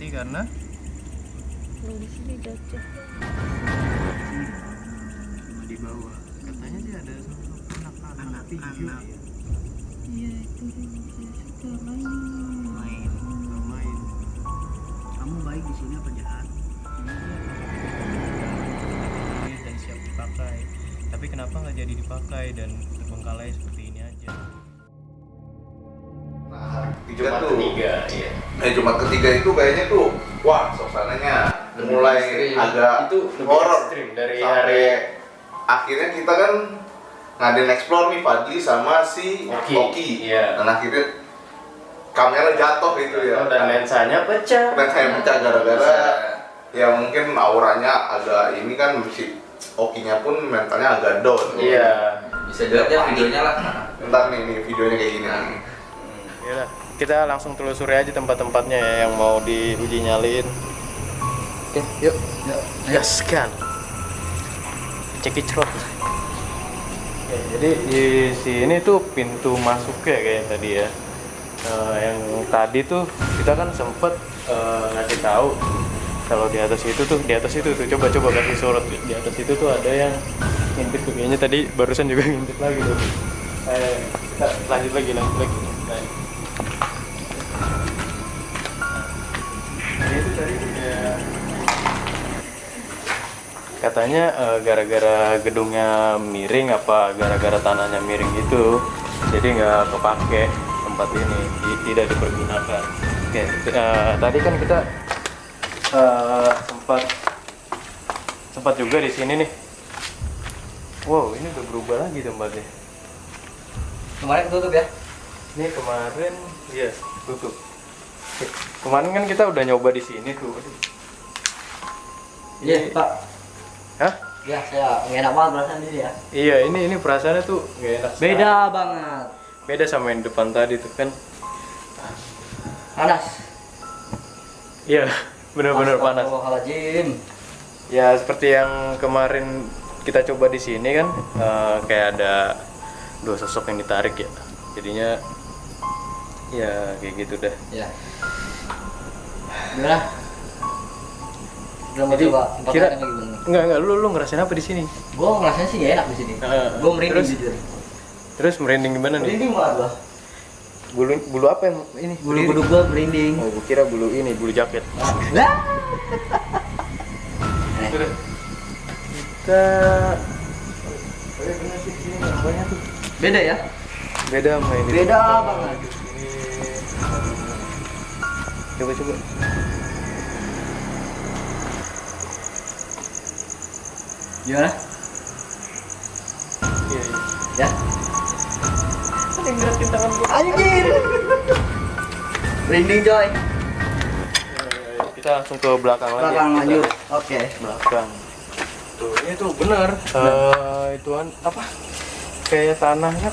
mati karena di bawah. Katanya sih ada anak tiga ya. Iya itu suka Main. Kamu baik di sini apa jahat? Dan siap dipakai. Tapi kenapa nggak jadi dipakai dan terbengkalai seperti ini aja? Nah, hari Jumat tuh, ketiga, iya. Jumat ketiga itu kayaknya tuh, wah suasananya mulai Ekstrim. agak Itu lebih horor. ekstrim dari Sampai hari akhirnya kita kan ngadain explore nih Fadli sama si Oki. Iya. Dan akhirnya kamera jatuh gitu ya. Dan lensanya pecah. Dan saya pecah gara-gara ya mungkin auranya agak ini kan si Okinya pun mentalnya agak down. Iya. Bisa dilihat ya videonya lah. Ntar nih videonya kayak gini. Yaudah, kita langsung telusuri aja tempat-tempatnya ya yang mau diuji nyalin. Oke, yuk. Gaskan. Cekicrot. Oke, jadi di sini tuh pintu masuknya kayak tadi ya. Yang tadi tuh kita kan sempet ngasih tahu kalau di atas itu tuh coba kasih sorot di atas itu tuh ada yang ngintip tuh, kayaknya tadi barusan juga ngintip lagi tuh. Kita lanjut lagi. Nah. Itu tadi ya katanya gara-gara gedungnya miring apa gara-gara tanahnya miring gitu, jadi nggak kepake tempat ini, tidak dipergunakan. Oke, tadi kan kita sempat juga di sini nih. Wow, ini udah berubah lagi tempatnya. Kemarin tutup ya? Ini kemarin, iya tutup. Oke, kemarin kan kita udah nyoba di sini tuh. Iya, Pak. Hah? Ya, saya nggak enak banget perasaan di sini ya. Iya, ini perasaannya tuh gak enak. Beda banget. Beda sama yang depan tadi tuh kan. Panas. Iya, benar-benar panas. Astagfirullahaladzim. Ya seperti yang kemarin kita coba di sini kan, kayak ada dua sosok yang ditarik ya. Jadinya ya kayak gitu dah. Ya. Gimana? Udah mau Jadi, coba tempat kira- lain lagi gimana? Enggak, lu ngerasain apa di sini? Gua ngerasanya sih gak enak di sini. Gua merinding terus? jujur. Terus merinding gimana nih? Merinding banget gua. Bulu apa yang ini? Bulu kuduk gua merinding. Oh, gua kira bulu ini, bulu jaket. Lah. Terus kita bener sih sini namanya tuh. Beda ya? Beda sama ini. Beda banget. Coba. Gimana? Iya. Ya. Ada yang gerakin tangan gua. Anjir. Merinding coy. Kita langsung ke belakang lagi. Belakang Kita lanjut. Oke. Belakang. Tuh, ini tuh bener. Ituan apa? Kayak tanahnya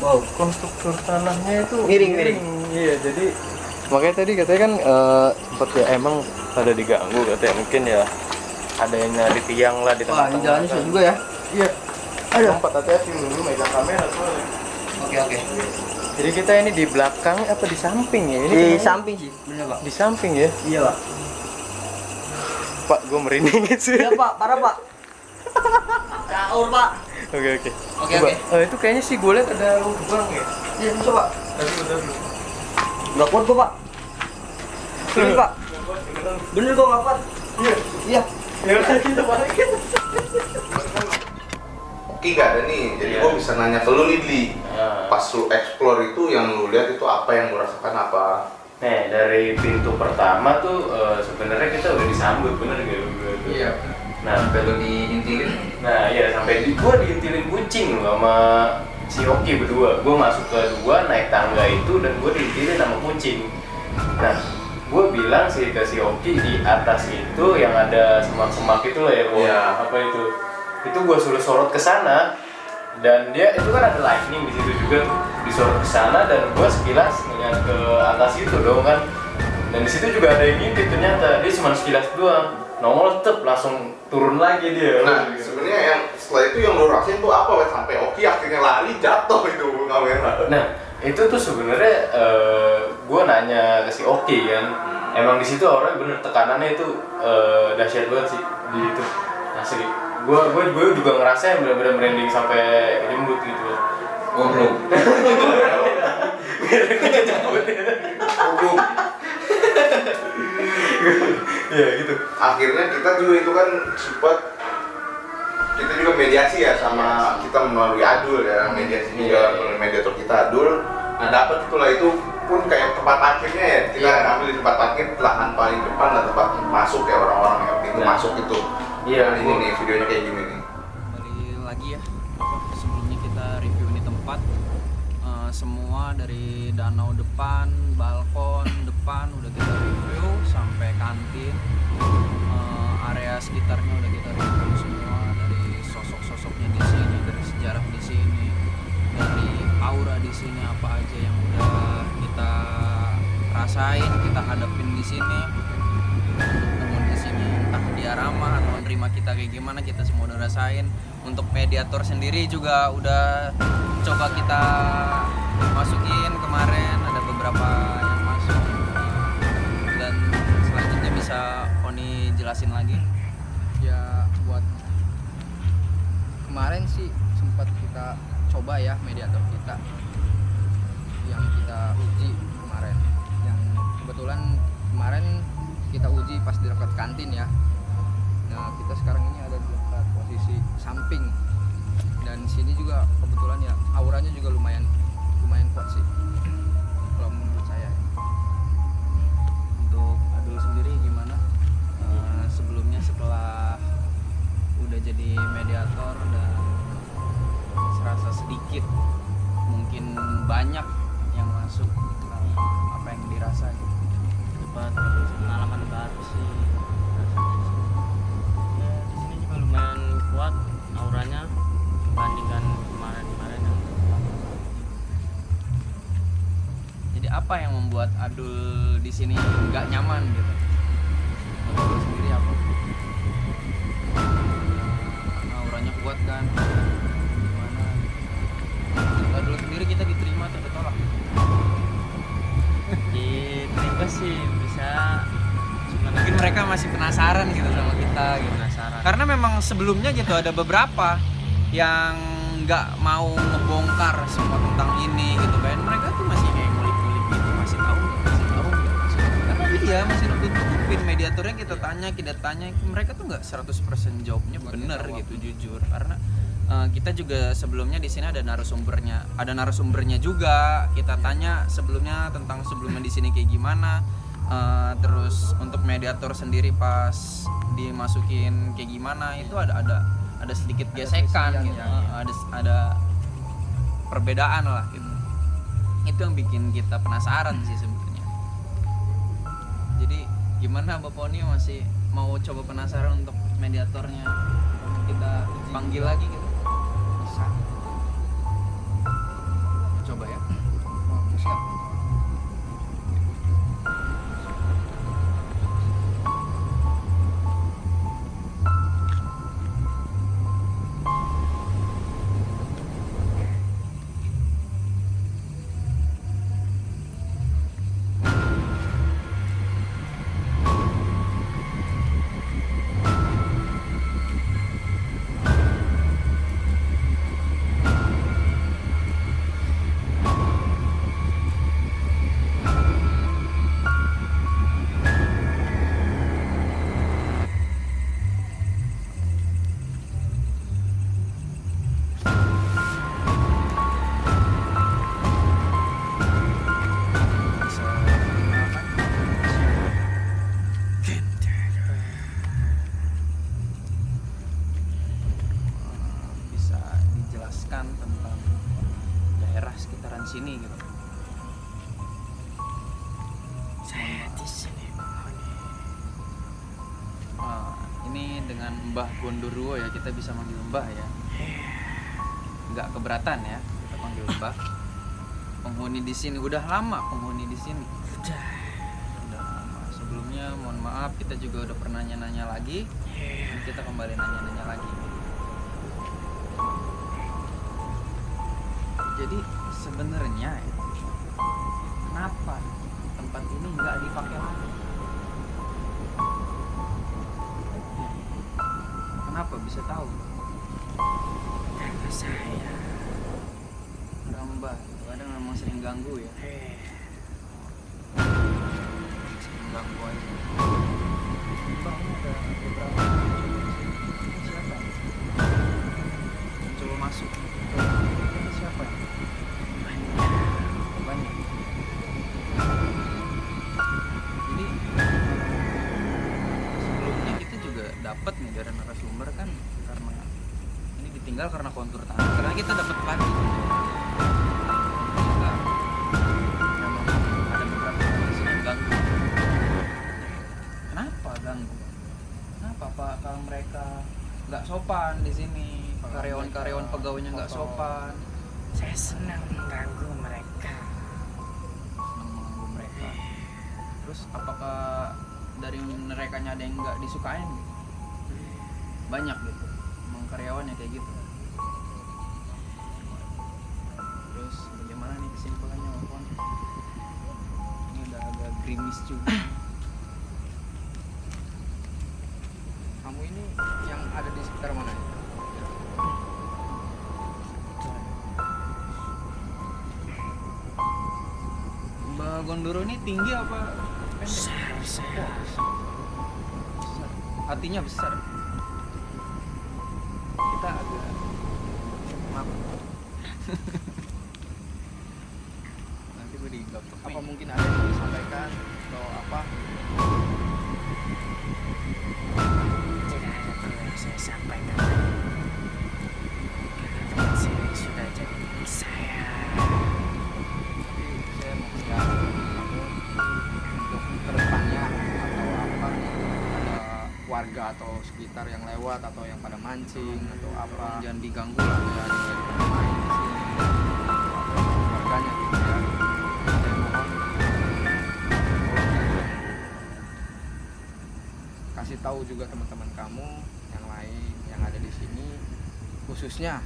Wow. konstruktur tanahnya itu Miring. Iya, jadi makanya tadi katanya kan sempat ya emang ada diganggu katanya, mungkin ya ada yang nyari tiang lah di Wah, ini tengah-tengah. jalannya susah juga ya. Iya. Aduh. Sempat hati-hati dulu megang kamera soalnya. Oke. Jadi kita ini di belakang apa di samping ya? Ini Di kenapa? samping sih, bener Pak. Di samping ya? Iya Pak. Pak, gue merinding gitu. Iya Pak, parah Pak. Caur Pak. Oke. Oke, Coba. oke. Itu kayaknya sih gue liat ada lubang ya. Iya, bisa Pak. Udah. Nggak kuat gua Pak. Bener Pak. Bener gua nggak kuat. Iya. Ya udah kita balikin. Oki gak ada nih, jadi gua bisa nanya ke lu nih Dli. Pas lu explore itu yang lu lihat itu apa yang lu rasakan apa? Nih dari pintu pertama tuh sebenarnya kita udah disambut, bener gak lu? Iya. Nah, Sampai lu diintilin. nah iya sampai gua diintilin kucing loh sama si Oki berdua. Gua masuk kedua naik tangga itu dan gua diintilin sama kucing. Nah, gua bilang sih ke si Oki di atas itu yang ada semak-semak itu lah ya, Iya. apa itu? Itu gua suruh sorot ke sana dan dia itu kan ada lightning di situ juga tuh, disorot ke sana dan gua sekilas ngeliat ke atas itu dong kan. Dan di situ juga ada yang ngintip ternyata, dia cuma sekilas doang. Nongol tetep langsung turun lagi dia. Nah, sebenarnya yang setelah itu yang lu rasain tuh apa Wes? Sampai Oki akhirnya lari jatuh itu kamera. Nah, itu tuh sebenarnya gue nanya ke si Oki kan, emang di situ orangnya bener tekanannya itu dahsyat banget sih di itu asli. Gue juga ngerasa yang bener-bener merinding sampai jembut gitu. Goblok. Biar gue jembut ya. Goblok. Iya gitu. Akhirnya kita juga itu kan sempat kita juga mediasi ya sama kita melalui Adul ya, mediasi juga melalui mediator kita Adul. Nah dapat itulah itu pun kayak tempat parkirnya ya, kita ambil di tempat parkir lahan paling depan lah tempat masuk ya orang-orang ya pintu masuk itu. Iya, Nah, ini nih videonya kayak gini nih. Kembali lagi ya, sebelumnya kita review ini tempat semua dari danau depan, balkon depan udah kita review sampai kantin, area sekitarnya udah kita review semua, dari sosok-sosoknya di sini, dari sejarah di sini, dari aura di sini apa aja yang udah kita rasain, kita hadapin di sini. Teman di sini entah dia ramah atau nerima kita kayak gimana, kita semua udah rasain. Untuk mediator sendiri juga udah coba kita masukin kemarin, ada beberapa yang masuk, dan selanjutnya bisa Poni jelasin lagi. Ya buat kemarin sih sempat kita coba ya mediator kita yang kita uji kemarin, yang kebetulan kemarin kita uji pas di dekat kantin ya. Nah kita sekarang ini ada di dekat posisi samping, dan sini juga kebetulan ya auranya juga lumayan kuat sih kalau menurut saya. Untuk Adul sendiri gimana? Sebelumnya setelah udah jadi mediator dan serasa sedikit mungkin banyak yang masuk, apa yang dirasa gitu? Dapat pengalaman baru sih rasanya. Ya di sini juga lumayan kuat auranya dibandingkan kemarin-kemarin yang Jadi apa yang membuat Adul di sini nggak nyaman gitu? Adul sendiri apa? Auranya kuat kan? Gimana? Untuk Adul sendiri kita diterima atau ditolak? diterima sih bisa, cuman Mungkin mereka masih penasaran gitu sama kita gitu. penasaran. Karena memang sebelumnya gitu ada beberapa yang nggak mau ngebongkar semua tentang ini gitu kan. Mereka tuh masih kayak ngulik-ngulik gitu, masih tahu nggak, karena dia masih nutupin mediatornya. Kita tanya, mereka tuh nggak 100% jawabnya bener gitu, jujur. Karena kita juga sebelumnya di sini ada narasumbernya juga. Kita tanya sebelumnya tentang sebelumnya di sini kayak gimana. Terus untuk mediator sendiri pas dimasukin kayak gimana, itu ada sedikit gesekan gitu. Ada perbedaan lah gitu. Itu yang bikin kita penasaran sih sebenarnya. Jadi gimana Bapak Poni masih mau coba penasaran untuk mediatornya? Kita panggil lagi gitu. Bisa Coba ya. siap. Bisa dijelaskan tentang daerah sekitaran sini gitu. Saya di sini Ini dengan Mbah Gondoruo ya, kita bisa manggil Mbah ya. Nggak keberatan ya kita panggil Mbah. Penghuni di sini udah lama, penghuni di sini. Udah lama. Sebelumnya mohon maaf, kita juga udah pernah nanya lagi. Kita kembali nanya lagi. Jadi sebenarnya ya, kenapa tempat ini nggak dipakai lagi? Kenapa bisa tahu? Karena saya Mbak, kadang memang sering ganggu ya. Sering ganggu aja. Mbak, ini ada beberapa ini siapa? Mencoba masuk. Ini siapa? Banyak. Jadi sebelumnya kita juga dapat nih dari narasumber kan, karena ini ditinggal karena kontur tangan. Karena kita dapat pelatih. Apakah mereka nggak sopan di sini? Karyawan-karyawan pegawainya nggak sopan. saya senang mengganggu mereka. Senang mengganggu mereka. Terus apakah dari mereka ada yang nggak disukain? Banyak gitu. Emang karyawannya kayak gitu. Terus bagaimana nih kesimpulannya, Wapon? Ini udah agak gerimis juga. Kamu ini yang ada di sekitar mana? Mbak Gondoro ini tinggi apa pendek? Besar. Besar. Hatinya besar. Kita agak maaf. Nanti gue digapok. Apa mungkin ada yang mau disampaikan atau apa? Tidak ada perlu yang saya sampaikan. Karena teman saya sudah jadi milik saya. Tapi saya mau ya kamu untuk kedepannya atau apa ada warga atau sekitar yang lewat atau yang pada mancing atau apa, Jangan diganggu lah. ya dari main di sini atau warganya gitu ya. Saya mohon kasih tahu juga teman-teman kamu yang lain yang ada di sini, khususnya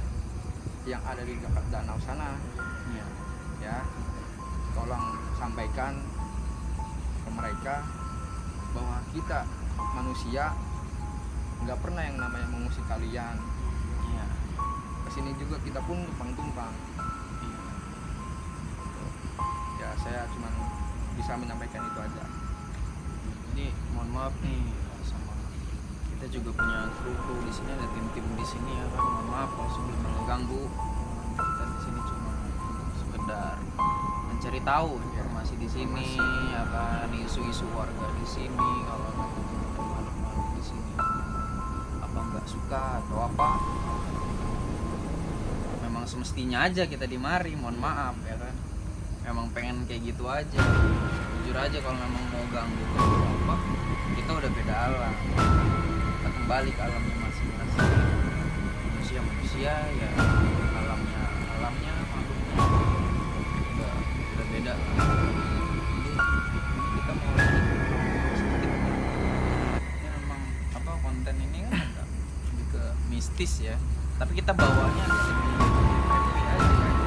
yang ada di dekat danau sana Iya. ya, tolong sampaikan ke mereka bahwa kita manusia nggak pernah yang namanya mengusik kalian. Iya. Kesini juga kita pun tumpang-tumpang ya. Saya cuma bisa menyampaikan itu aja. Jadi mohon maaf nih sama kita juga punya kru di sini, ada tim-tim di sini ya kan. Mohon maaf kalau sebelumnya mengganggu. Kita di sini cuma sekedar mencari tahu informasi di sini, ya kan, isu-isu warga di sini. Kalau nanti ada makhluk-makhluk di sini apa nggak suka atau apa, memang semestinya aja kita dimari. Mohon maaf ya kan. Memang pengen kayak gitu aja. Jujur aja kalau memang mau ganggu atau apa, kita udah beda alam. Kita kembali ke alamnya masing-masing. Manusia ya, alamnya makhluknya udah beda. Jadi kita mau sedikit. Ini memang apa, konten ini kan agak lebih ke mistis ya. Tapi kita bawanya lebih happy aja kan.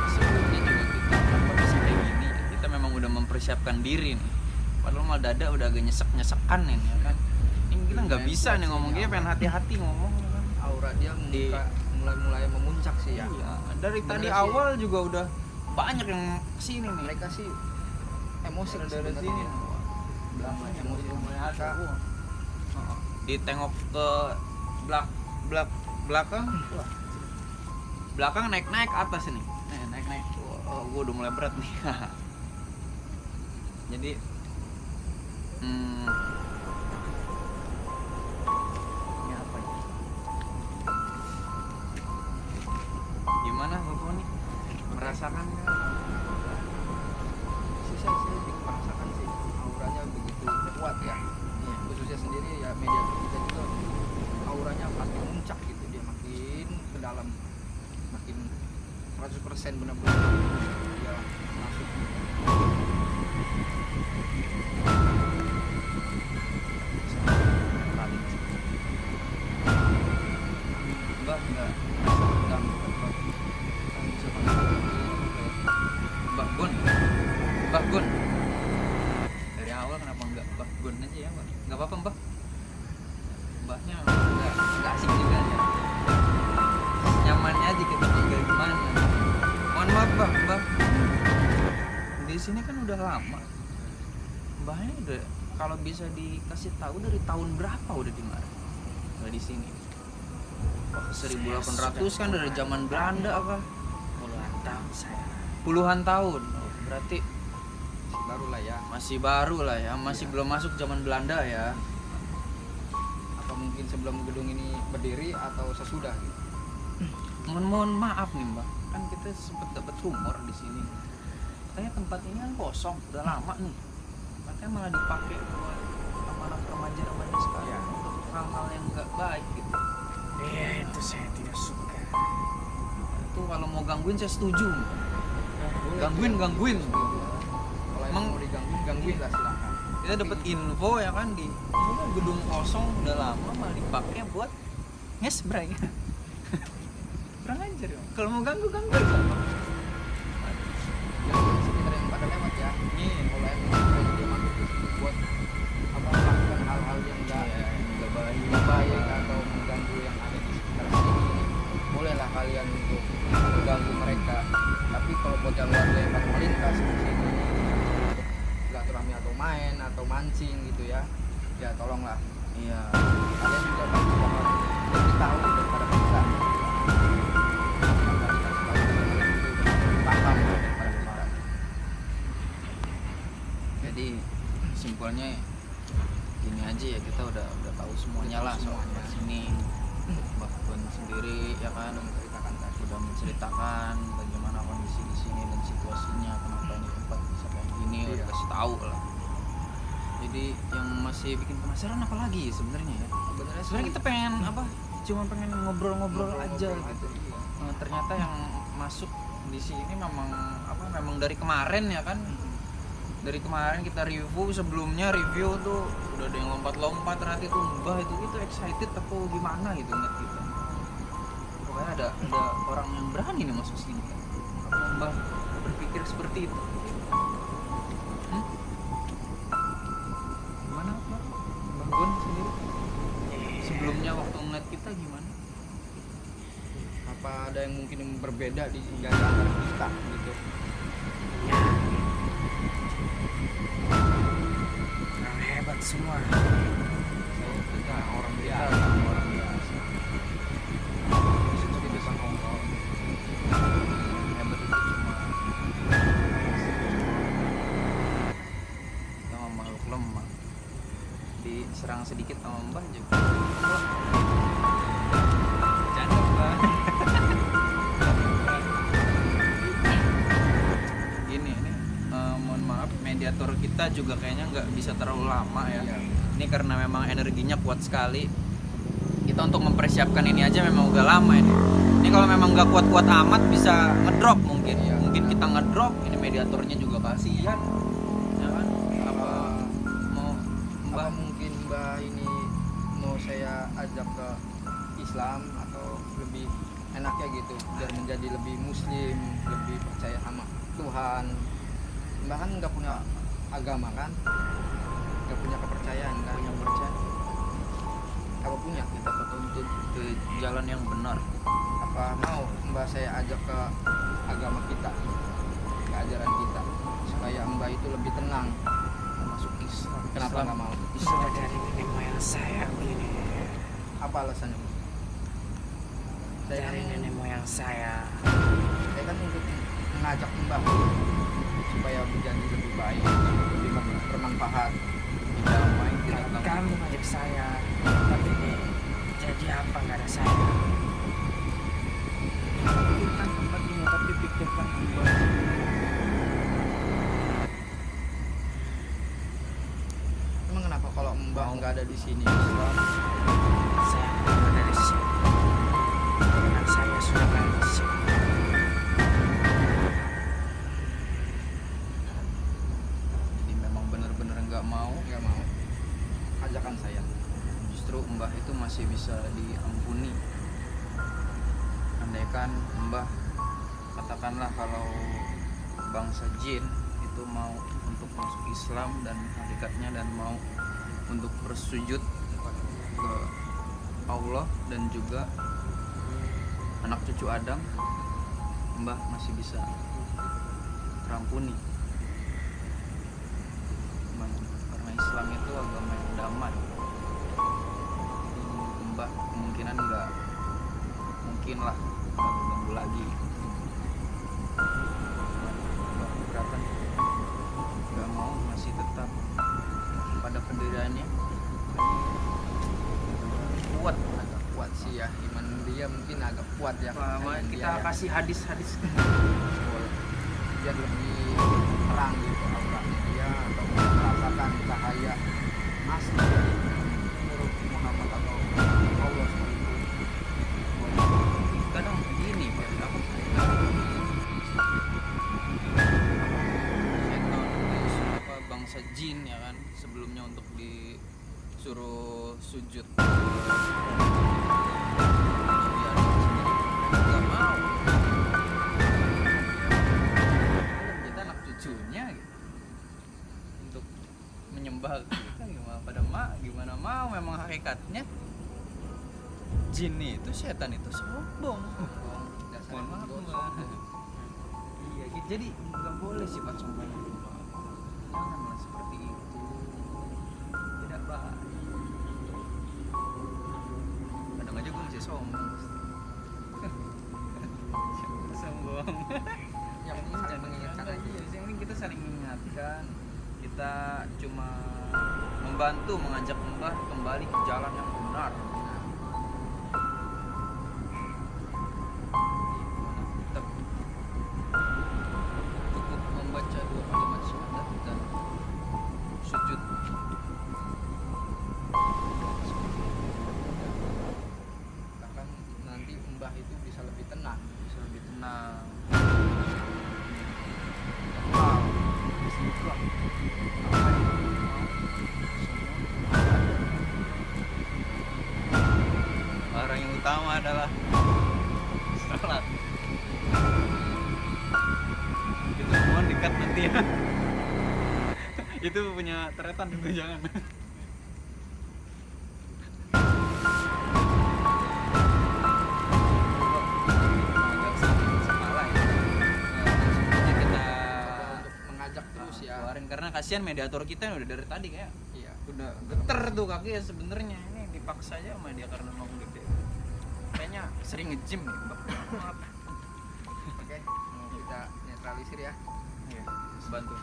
Sebelumnya juga kita apa bisa kayak gini, kita memang udah mempersiapkan diri nih. Padahal mal dada udah agak nyesek-nyesekan nih ya kan. Ini kita nggak bisa nih ngomong, dia pengen hati-hati ngomong ya kan. Aura dia mulai memuncak sih ya. Iya, dari Bener tadi sih. awal juga udah banyak yang kesini nih. Mereka sih emosi dari sebenarnya. sini Belakang emosi mulai ada. mereka. Ditengok ke belakang. Belakang naik atas ini. Naik. Oh, gua udah mulai berat nih. Jadi ini apa ya? Gimana Bapak nih? Merasakan kan? Sih saya sedikit merasakan sih auranya begitu kuat ya. Iya. Khususnya sendiri ya, media kita juga auranya makin muncak gitu, dia makin ke dalam, makin 100% benar-benar dia masuk. Mbak enggak Mbak Gun. Dari awal kenapa enggak Mbak Gun aja ya Mbak? Enggak apa-apa Mbak. sini kan udah lama. Mbahnya udah kalau bisa dikasih tahu dari tahun berapa udah di Maren? Udah di sini. Wah, 1800 kan dari zaman Belanda apa? Puluhan tahun saya. Puluhan tahun. Oh, berarti Baru lah ya. masih baru lah ya, masih belum masuk zaman Belanda ya. Apa mungkin sebelum gedung ini berdiri atau sesudah gitu. Mohon maaf nih Mbak, kan kita sempat dapat rumor di sini. Katanya tempat ini kan kosong, udah lama nih. Katanya malah dipakai buat anak remaja-remaja sekarang Ya. untuk hal-hal yang nggak baik gitu. Iya, itu saya tidak suka. Itu kalau mau gangguin saya setuju. Boleh, Gangguin. Kalau emang mau gangguin lah silakan. Kita dapat info ya kan di gedung kosong udah lama malah dipakai buat nge-spray. Kurang ajar ya. Kalau mau ganggu aja. Yang sekitar yang pada lewat ya. Iya. Kalau emang dia masuk di situ buat melakukan hal-hal yang enggak baik atau mengganggu yang ada di sekitar sini, bolehlah kalian untuk mengganggu mereka. Tapi kalau buat yang warga yang baru melintas di sini untuk silaturahmi atau main atau mancing gitu ya, ya tolonglah. Iya. Kalian juga pasti bakal lebih tahu daripada kita. Paham daripada kita. Jadi simpelnya gini aja ya, kita udah tahu semuanya lah soal sini. Mbak Bun sendiri ya kan udah menceritakan bagaimana kondisi di sini dan situasinya, kenapa ini tempat bisa kayak gini, udah kasih tahu lah. Jadi yang masih bikin penasaran apa lagi sebenarnya ya? Sebenarnya kita pengen apa? Cuma pengen ngobrol-ngobrol aja gitu. Nah, ternyata yang masuk di sini memang dari kemarin ya kan. Dari kemarin kita review, sebelumnya review tuh udah ada yang lompat-lompat, ternyata itu Mbah itu excited apa gimana gitu ngeliat kita. Pokoknya ada orang yang berani nih masuk sini. Apa Mbah berpikir seperti itu? Gimana Mbah? Mbah Gun sendiri? Sebelumnya waktu ngeliat kita gimana? Apa ada yang mungkin yang berbeda di antara kita gitu? Orang hebat semua. Kita orang biasa. Itu kita bisa ngomong. Hebat itu cuma sama makhluk lemah. Diserang sedikit sama Mbah juga. Jangan Mbah. Gini ini mohon maaf, mediator kita juga kayaknya nggak bisa terlalu lama ya. Ini karena memang energinya kuat sekali. Kita untuk mempersiapkan ini aja memang udah lama ini. Ini kalau memang nggak kuat-kuat amat bisa ngedrop mungkin. Mungkin kita ngedrop, ini mediatornya juga kasihan. Ya kan? Apa mau Mbak mungkin Mbak ini mau saya ajak ke Islam atau lebih enaknya gitu biar menjadi lebih muslim, lebih percaya sama Tuhan. Mbak kan nggak punya agama kan, nggak punya kepercayaan kan, yang percaya apa punya kita petunjuk ke jalan yang benar. apa mau Mbak saya ajak ke agama kita, ke ajaran kita supaya Mbak itu lebih tenang Masuk Islam. kenapa nggak mau Sudah dari nenek moyang saya begini. apa alasannya Mbak? Saya Dari nenek moyang saya. kan untuk mengajak Mbak supaya menjadi lebih baik, lebih bermanfaat. Damai tidak Kalau ganggu. kamu ngajak saya, tapi ini jadi apa nggak ada saya? Pikirkan tempat ini, tapi pikirkan Mbah. Emang kenapa kalau Mbak nggak ada di sini? Saya keluar dari sini. Karena saya sudah balik di sini. Jadi memang benar-benar nggak mau. Nggak mau. Ajakan saya. Justru Mbah itu masih bisa diampuni. Andaikan Mbah katakanlah kalau bangsa jin itu mau untuk masuk Islam dan hakikatnya dan mau untuk bersujud ke Allah dan juga anak cucu Adam, Mbah masih bisa terampuni. Islam itu agama yang damai. Mbah kemungkinan nggak mungkin lah ganggu lagi. Mbah keberatan nggak mau, masih tetap pada pendiriannya. Kuat, agak kuat sih ya, iman dia mungkin agak kuat ya. Kita kasih hadis-hadis. Biar lebih terang gitu auranya dia, atau merasakan cahaya asli dari Nurul Muhammad atau Allah seperti itu. Kadang gini Pak, apa setan apa bangsa jin ya kan, sebelumnya untuk disuruh sujud nggak mau. Kita anak cucunya gitu untuk menyembah kita, gimana mau memang hakikatnya jin itu, setan itu sombong. Mohon maaf Mbak. Iya, jadi nggak boleh sifat sombong. Janganlah seperti itu. Tidak baik. Kadang aja gue masih sombong. Sombong. Yang penting saling mengingatkan aja. Yang penting kita saling mengingatkan. Kita cuma membantu mengajak Mbah kembali ke jalan yang benar. Tetap cukup membaca 2 kalimat syahadat dan sujud. Bahkan nanti Mbah itu bisa lebih tenang. Tenang. Wow, istiqomah. Apa yang mau, semua ada. Orang yang utama adalah salat. Itu mohon dekat nanti ya. Itu punya teretan itu jangan. Agak sedikit salah ya. Nanti kita Untuk mengajak terus ya. keluarin karena kasihan mediator kita yang udah dari tadi kayak Iya. udah geter tuh kaki ya sebenarnya. Ini dipaksa aja sama dia karena mau gede. Kayaknya sering nge-gym nih, Mbak. Maaf. Oke, kita netralisir ya. Iya, bantu.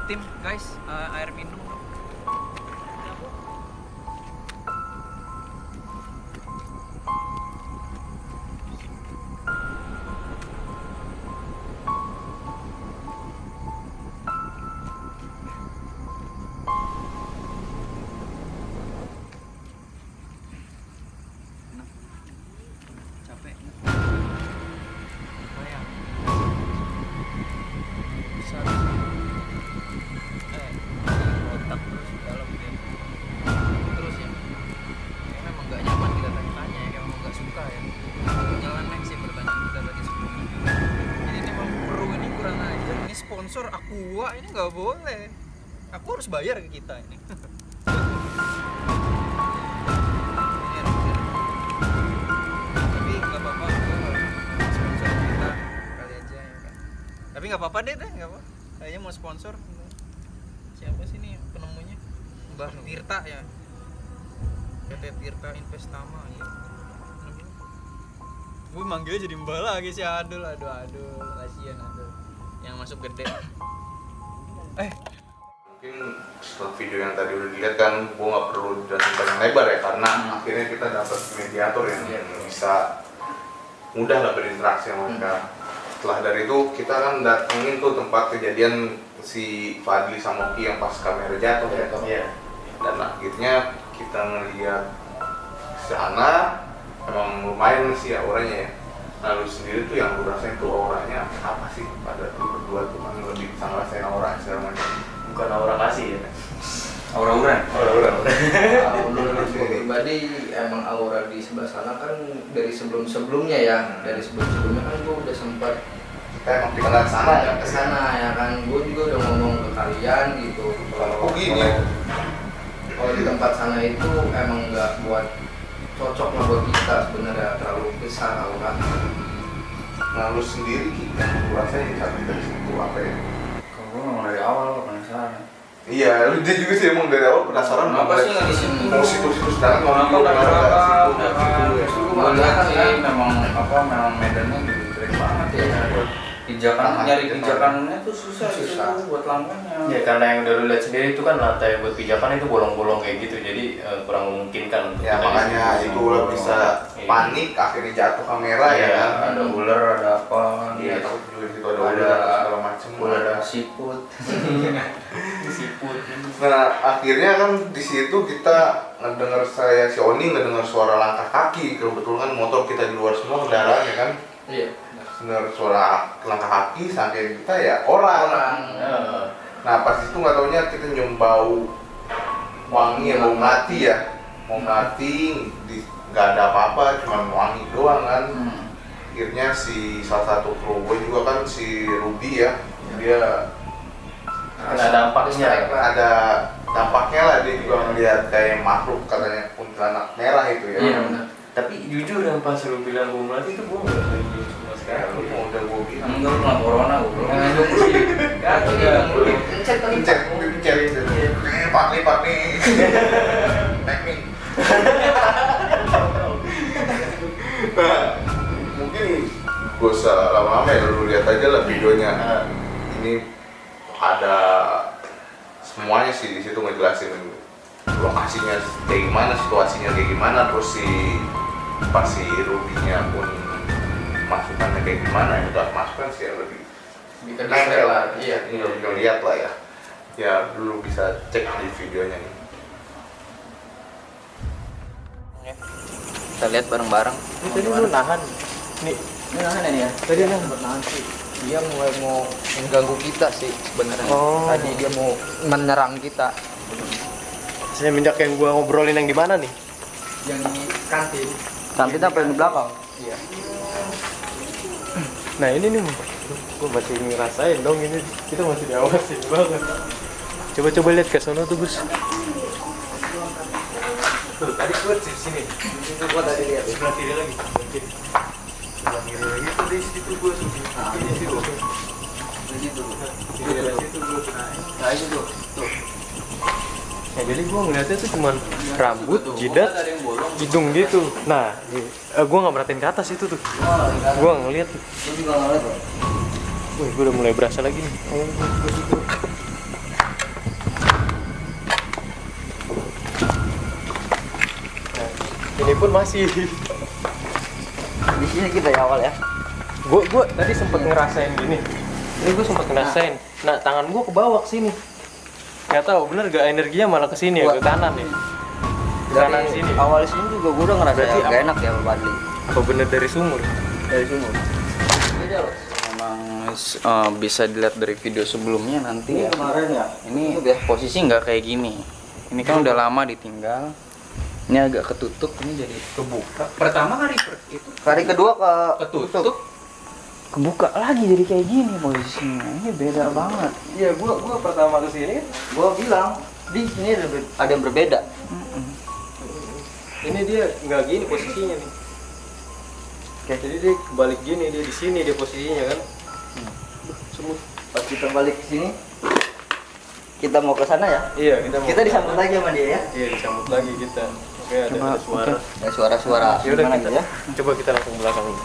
Tim guys, air minum dong. Capek. Apa ya? Besar. Otak terus di dalam dia. Terus ya. Kayak memang gak nyaman kita tanya-tanya ya, kayak memang gak suka ya. Nyelenek sih pertanyaan kita tadi sebelumnya. Jadi ini memang perlu ini kurang ajar. Ini sponsor Aqua ini gak boleh. Aku harus bayar ke kita ini. Tapi nggak apa-apa, sponsor kita kali aja ya kan. Tapi nggak apa-apa deh, nggak apa. Kayaknya mau sponsor. Siapa sih nih penemunya? Mbah Tirta ya. PT Tirta Investama ya. Gue manggilnya jadi Mbah lagi sih, aduh, kasihan aduh. Yang masuk gede. Mungkin setelah video yang tadi udah dilihat kan, gue nggak perlu jelasin panjang lebar ya, karena akhirnya kita dapat mediator yang bisa mudah lah berinteraksi sama mereka. Setelah dari itu kita kan datengin tuh tempat kejadian si Fadli sama Oki yang pas kamera jatuh ya. Iya. Dan akhirnya kita ngeliat sana emang lumayan sih auranya ya. Nah lu sendiri tuh yang lu rasain tuh auranya apa sih pada lu berdua tuh, kan lebih bisa ngerasain aura segala macam. Bukan aura kasih ya. Aura-aura. Kalau menurut gue pribadi emang aura di sebelah sana kan dari sebelum-sebelumnya ya, dari sebelum-sebelumnya kan gue udah sempat kita emang tinggal di sana ya. ke sana ya kan. Gue juga udah ngomong ke kalian gitu. Oh, gini. Kalau di tempat sana itu emang nggak buat cocok lah buat kita sebenarnya, terlalu besar kan. Nah lu sendiri yang lu rasain sampai dari situ apa ya? Kalau gue memang dari awal penasaran. Iya, lu dia juga sih emang dari awal penasaran Kenapa sih nggak di situ? mau situ-situ sedangkan mau Kenapa di nggak situ berapa? situ Gue lihat sih memang memang medannya juga keren banget ya. Pijakan nyari pijakannya tuh susah buat langkahnya. Ya karena yang udah lu lihat sendiri itu kan lantai buat pijakan itu bolong-bolong kayak gitu, jadi kurang memungkinkan untuk ya kita makanya di situ. itu udah bisa Iya. panik akhirnya jatuh kamera ya Iya, kan. Ada ular, ada apa? Iya, takut juga di situ ada Ada ular segala macem. Ada siput. Siput. Nah akhirnya kan di situ kita ngedengar si Oni ngedengar suara langkah kaki, kebetulan kan motor kita di luar semua kendaraan ya kan. Iya. Dengar suara langkah kaki saking kita ya orang. Nah pas itu nggak taunya kita nyium bau wangi ya, bau mati ya, mau mati nggak ada apa-apa, cuma wangi doang kan. Akhirnya si salah satu kru gue juga kan si Ruby ya, dia Ada dampaknya. ada dampaknya lah, dia juga ngeliat kayak makhluk katanya kuntilanak merah itu ya. Iya benar. Tapi jujur yang pas lu bilang bau melati itu gua nggak lagi sama sekali. Lu mau udah gue bilang. Enggak lu kena corona gue belum. Pencet. Pak nih. Teknik. Nah, mungkin gak usah lama-lama ya, lu lihat aja lah videonya. Ini ada semuanya sih di situ ngejelasin lokasinya kayak gimana, situasinya kayak gimana, terus pas si Ruby-nya pun masukannya kayak gimana, ya udah masukan sih ya lebih Detail lah. iya, udah lihat lah ya. Ya dulu bisa cek di videonya nih. Kita lihat bareng-bareng. Ini tadi lu nahan. Nih, Ini nahan ya nih ya? tadi nahan. Nahan sih. Dia mulai mau mengganggu kita sih sebenarnya. Oh. Tadi dia mau menyerang kita. Semenjak yang gua ngobrolin yang di mana nih? Yang di kantin. Kantin apa yang di belakang? Iya. Nah ini nih, gua masih ngerasain dong ini, kita masih diawasin banget. Coba lihat ke sono tuh Gus. Tuh tadi gua di sini. Itu gua tadi lihat. Sebelah kiri lagi. Sebelah kiri lagi tuh di situ gua. Di situ. Di situ. Di situ gua. Nah itu tuh. Ya, jadi gua ngeliatnya tuh cuman rambut, jidat, hidung gitu. Nah, gua nggak merhatiin ke atas itu tuh. Gua ngeliat tuh. Gua juga ngeliat loh. Wih, gua udah mulai berasa lagi nih. Nah, ini pun masih. Di sini kita ya awal ya. Gua tadi sempet ngerasain gini. Ini gua sempet ngerasain. Nah, tangan gua ke bawah ke sini. Nggak tahu bener gak energinya malah ke sini ya, ke kanan ya. Ke kanan sini. Awal sini juga gua udah ngerasa Berarti gak enak ya Badli. Apa bener dari sumur? Dari sumur. Memang bisa dilihat dari video sebelumnya nanti ya. Kemarin ya. Ini udah posisi nggak kayak gini. Ini kan udah lama ditinggal. Ini agak ketutup, ini jadi kebuka. Pertama itu Hari kedua ketutup, kebuka lagi jadi kayak gini posisinya. Ini beda banget. Iya, gua pertama ke sini Gua bilang di sini ada yang berbeda. ini dia nggak gini posisinya nih. Jadi dia kebalik gini, dia di sini dia posisinya kan. Semut. Pas kita balik ke sini, kita mau ke sana ya. Iya, Kita disambut lagi sama dia ya. Iya, disambut lagi kita. Oke, ada suara. Ada suara-suara Ya udah gimana kita gitu ya. coba kita langsung ke belakang dulu.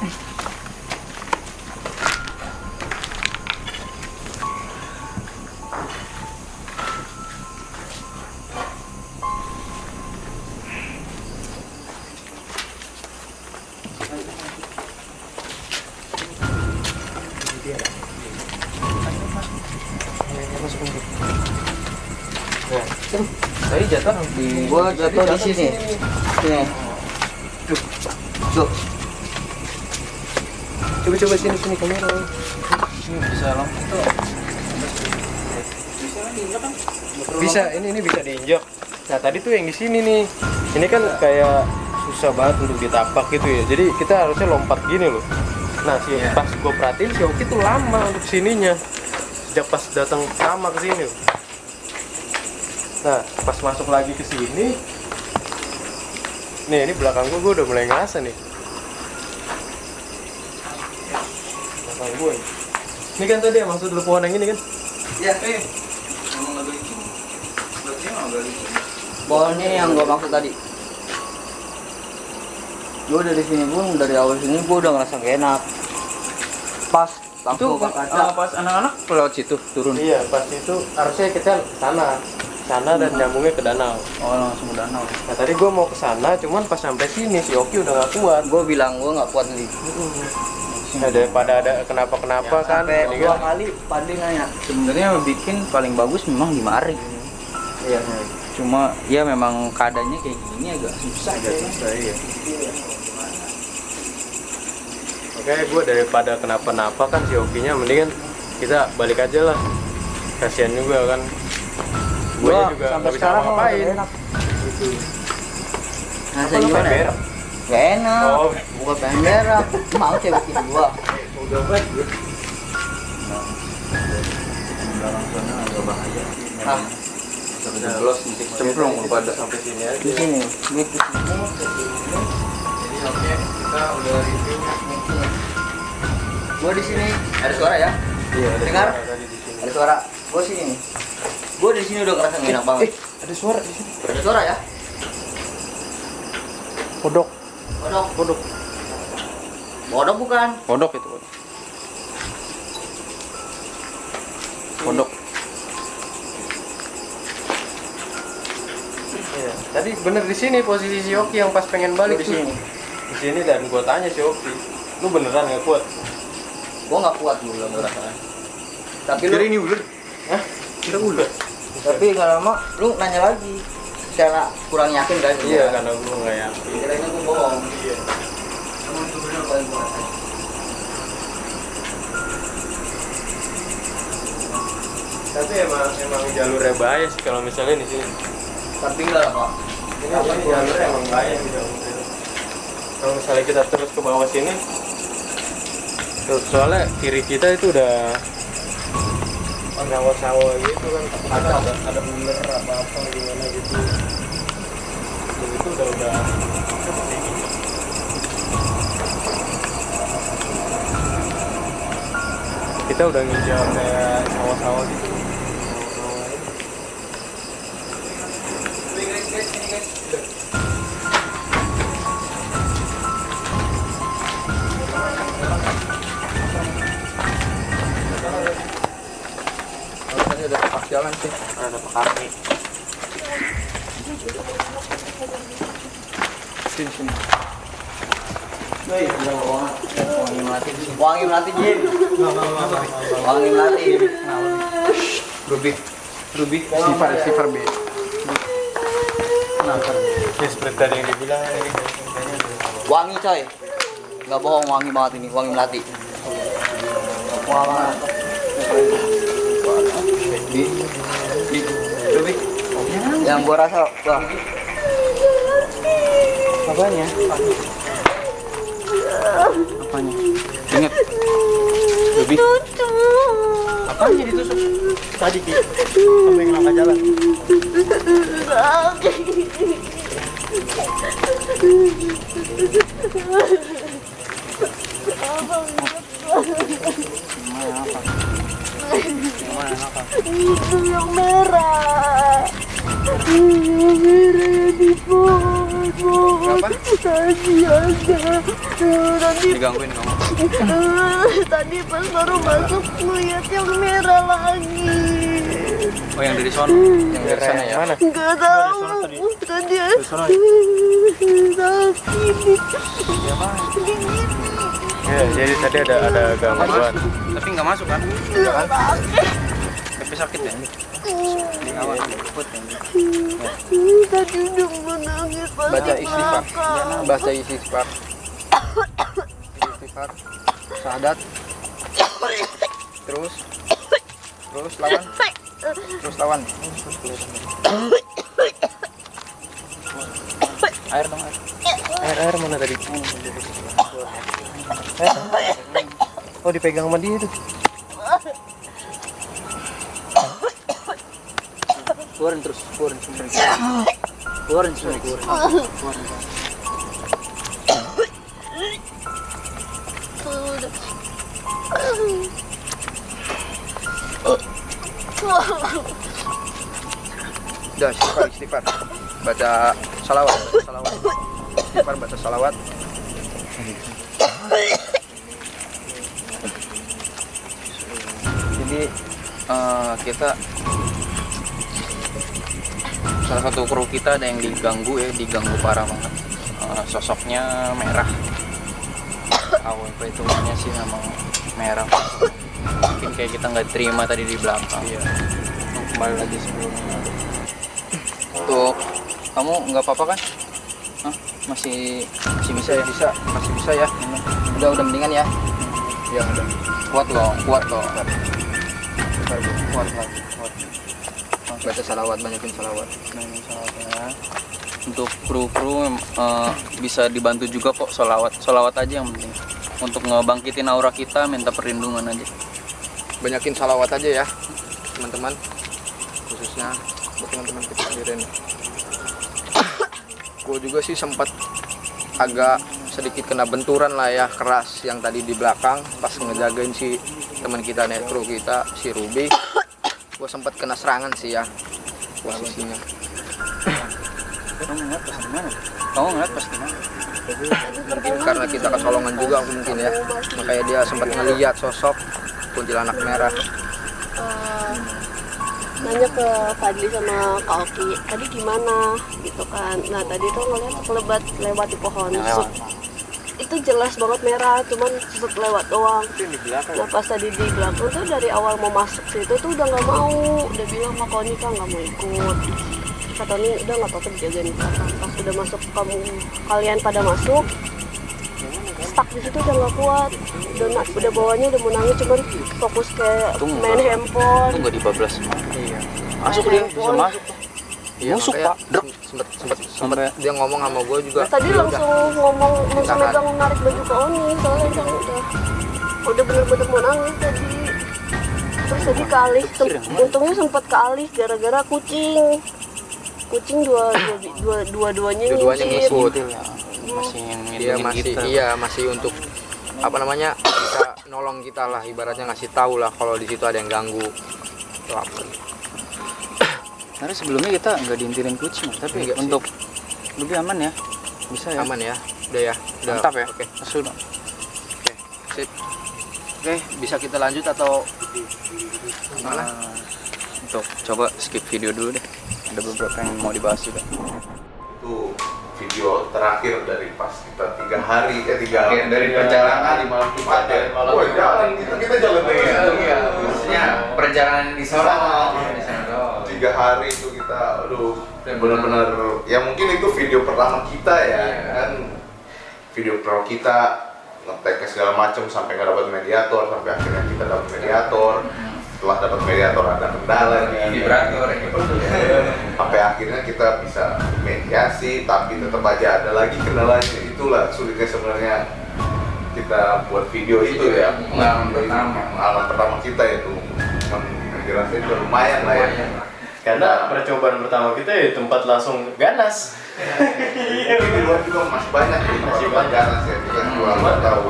Tadi jatuh di Gua jatuh di sini. Sini. Tuh. Coba sini kamera. Bisa langsung tuh. Bisa, ini bisa diinjak. Nah, tadi tuh yang di sini nih. Ini kan kayak susah banget untuk ditapak gitu ya. Jadi kita harusnya lompat gini loh. Nah pas gue perhatiin si Oki tuh lama untuk sininya sejak pas datang pertama ke sini. Nah pas masuk lagi ke sini, nih ini belakang gue udah mulai ngerasa nih. Belakang gue nih. Ini kan tadi yang maksud lu pohon yang ini kan? Iya, emang agak licin. Berarti emang agak licin. Pohon ini yang gua maksud tadi. Gua dari sini pun, dari awal sini gua udah ngerasa gak enak. Pas Itu langsung buka kaca. pas anak-anak lewat situ turun. Iya pas itu harusnya kita ke sana dan nyambungnya ke danau. Oh, langsung ke danau. Nah tadi gue mau ke sana, cuman pas sampai sini si Oki udah gak kuat. Gua bilang gua nggak kuat nih. Nah, daripada ada kenapa-kenapa kan, Sampai ini 2 kan. kali Pade nanya. Sebenarnya bikin paling bagus memang di mari. Iya. Cuma ya memang keadaannya kayak gini agak susah. Iya. Oke, gue daripada kenapa-napa kan si Okinya mendingan kita balik aja lah. Kasian juga kan. Gue juga sampai nggak bisa sekarang ngapain. nggak enak. Nah, Apa lu gimana? pengen Ya? berak? Gak enak. Oh. Gua pengen berak. Mau cewekin gua. Udah baik gue. Belakang sana agak bahaya. Ah, Sampai jeblos nanti cemplung lu pada. Sampai sini aja. di sini. Ini di sini. Jadi oke, kita udah review. Gua di sini. Ada suara ya? Iya, ada Dengar? suara tadi di sini. Ada suara. Gua sini. Gua di sini udah ngerasa gak enak banget. Ada suara di sini. Ada suara ya? Kodok. Kodok. Kodok bukan? Kodok itu. Kodok. Iya. Tadi bener di sini posisi si Oki yang pas pengen balik Di tuh. sini. Di sini dan gua tanya si Oki, lu beneran gak kuat? Gua nggak kuat dulu belum ngerasain. Tapi lu, Jadi ini ular. Hah? Kita ular. tapi nggak lama lu nanya lagi. Secara kurang yakin kan? Iya, karena gua nggak yakin. Kira-kira gua bohong. Iya. Emang itu bener paling gua rasain. Tapi emang jalurnya bahaya sih kalau misalnya di sini. Tapi enggak lah Pak. Ini jalurnya emang bahaya sih kalau misalnya kita terus ke bawah sini. Tuh, soalnya kiri kita itu udah sawah-sawah gitu kan, ada ular apa gimana gitu. Tuh, itu udah kita udah nginjak kayak sawah-sawah gitu. Tadi ada tepak jalan sih. Ada kaki. Sini. Wangi melati. Wangi melati Jin. Wangi melati. Ruby. Sifar B. Ya seperti tadi yang dibilang ini. Wangi coy. Enggak bohong, wangi banget ini, wangi melati. Wah. Ruby. Yang gua rasa, wah. Apanya? Apanya? Ingat. Ruby. Apanya ditusuk? Tadi Ki. Kamu yang nangka jalan. Itu yang merah. Yang merah di pohon. Tadi ada. Tadi Digangguin kamu. tadi pas baru masuk lihat yang merah lagi. Oh, yang dari sono. Yang dari sana ya. Mana? Gak tahu. Tadi Ya, jadi tadi ada gangguan. Tapi nggak masuk kan? Tapi sakit ya? Awas, cepet ya. tadi udah menangis pas Baca di istighfar. belakang. Baca istighfar. Istighfar. Syahadat. Terus lawan. Terus lawan. Air dong, air. Air mana tadi? Oh dipegang sama dia tuh. Keluarin terus, keluarin semua. Keluarin semua, keluarin. Udah, istighfar. Baca salawat. Istighfar, baca salawat. Jadi kita salah satu kru kita ada yang diganggu parah banget. Sosoknya merah. AWP itu namanya sih memang merah. Mungkin kayak kita nggak terima tadi di belakang. Iya. Kembali lagi sebelumnya. Tuh, kamu nggak apa-apa kan? Hah? Masih bisa ya? Masih bisa ya? Udah mendingan ya? Ya udah. Kuat loh. Kuat. Baca salawat, banyakin salawat ya. Untuk kru-kru bisa dibantu juga kok salawat aja yang penting. Untuk ngebangkitin aura kita, minta perlindungan aja. Banyakin salawat aja ya, teman-teman. Khususnya buat teman-teman kita sendiri nih. Gue juga sih sempat agak sedikit kena benturan lah ya, keras yang tadi di belakang pas ngejagain si teman kita nih, kru kita si Ruby. Gue sempat kena serangan sih ya posisinya. Kamu ngeliat pas di mana? Mungkin karena kita kecolongan juga mungkin ya, makanya dia sempat ngeliat sosok kuntilanak merah. Nanya ke Fadli sama Kak Oki, tadi gimana gitu kan. Nah tadi tuh ngeliat kelebat lewat di pohon. Itu jelas banget merah, cuman lewat doang. Nah pas tadi di belakang tuh dari awal mau masuk situ tuh udah nggak mau, udah bilang sama Konika nggak mau ikut. Kata Tony udah nggak apa-apa dijagain di belakang. Pas udah masuk kalian pada masuk, stuck di situ udah nggak kuat. Udah bawahnya udah mau nangis, cuman fokus kayak main handphone. Itu nggak dibablas. Iya. Masuk dia, bisa masuk. Iya, masuk Pak. Sempet dia ngomong sama gue juga. Tadi langsung langsung megang narik baju ke Oni, soalnya kan udah bener-bener mau nangis tadi. Terus tadi kealih, untungnya sempat kealih gara-gara kucing dua-duanya ngikut. Dia masih untuk apa namanya, bisa nolong kita lah, ibaratnya ngasih tahu lah kalau di situ ada yang ganggu atau apa. Karena sebelumnya kita nggak diintirin kucing, tapi enggak untuk lebih aman ya, bisa ya. Aman ya, udah ya, Mantap ya. Oke, Sudah. oke, sip. Oke, bisa kita lanjut atau gimana? Untuk coba skip video dulu deh. Ada beberapa yang mau dibahas juga. Itu video terakhir dari pas kita 3 hari dari perjalanan di malam Jumat ya. Wah jalan kita jalan terus. Iya. Maksudnya perjalanan di Solo. 3 hari itu kita, aduh, benar-benar ya mungkin itu video pertama kita ya kan. Video pro kita ngetek segala macam sampai nggak dapat mediator, sampai akhirnya kita dapat mediator. Setelah dapat mediator ada kendala di vibrator sampai akhirnya kita bisa mediasi, tapi tetap aja ada lagi kendalanya. Itulah sulitnya sebenarnya kita buat video itu ya. Pengalaman pertama kita itu dirasa itu lumayan lah ya. Karena percobaan pertama kita ya tempat langsung ganas. Mungkin di luar juga masih banyak di tempat ganas ya, kita juga nggak tahu.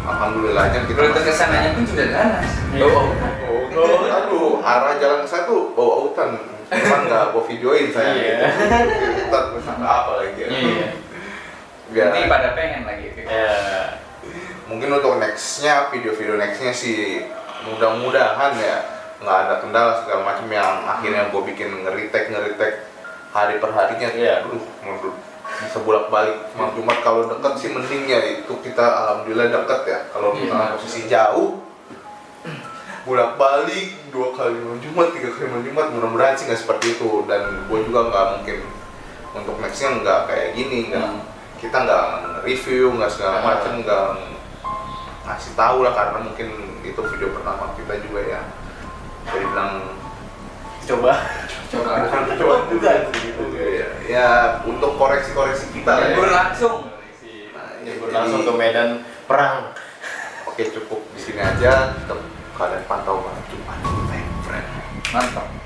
Alhamdulillahnya kita Rute kesananya pun sudah ganas. Aduh, arah jalan saya tuh bawa hutan, cuman nggak bawa videoin saya. Hutan terus apa lagi ya? Nanti pada pengen lagi. Mungkin untuk nextnya, video-video nextnya sih mudah-mudahan ya nggak ada kendala segala macam yang akhirnya gue bikin ngeritek hari per harinya. Menurut bisa bolak-balik. Malam Jumat kalau deket sih mending ya, itu kita alhamdulillah deket ya. Kalau misalnya posisi jauh bolak-balik 2 kali malam Jumat, 3 kali malam Jumat, mudah-mudahan sih nggak seperti itu. Dan gue juga nggak mungkin untuk nextnya nggak kayak gini, kita nggak review, nggak segala macam, nggak ngasih tahu lah, karena mungkin itu video pertama kita juga ya. Jadi bilang Coba juga gitu ya. Ya untuk koreksi-koreksi kita lah ya. Libur langsung. Libur langsung ke medan perang. Oke, cukup di sini aja. Tetap kalian pantau Jumat, friend. Mantap.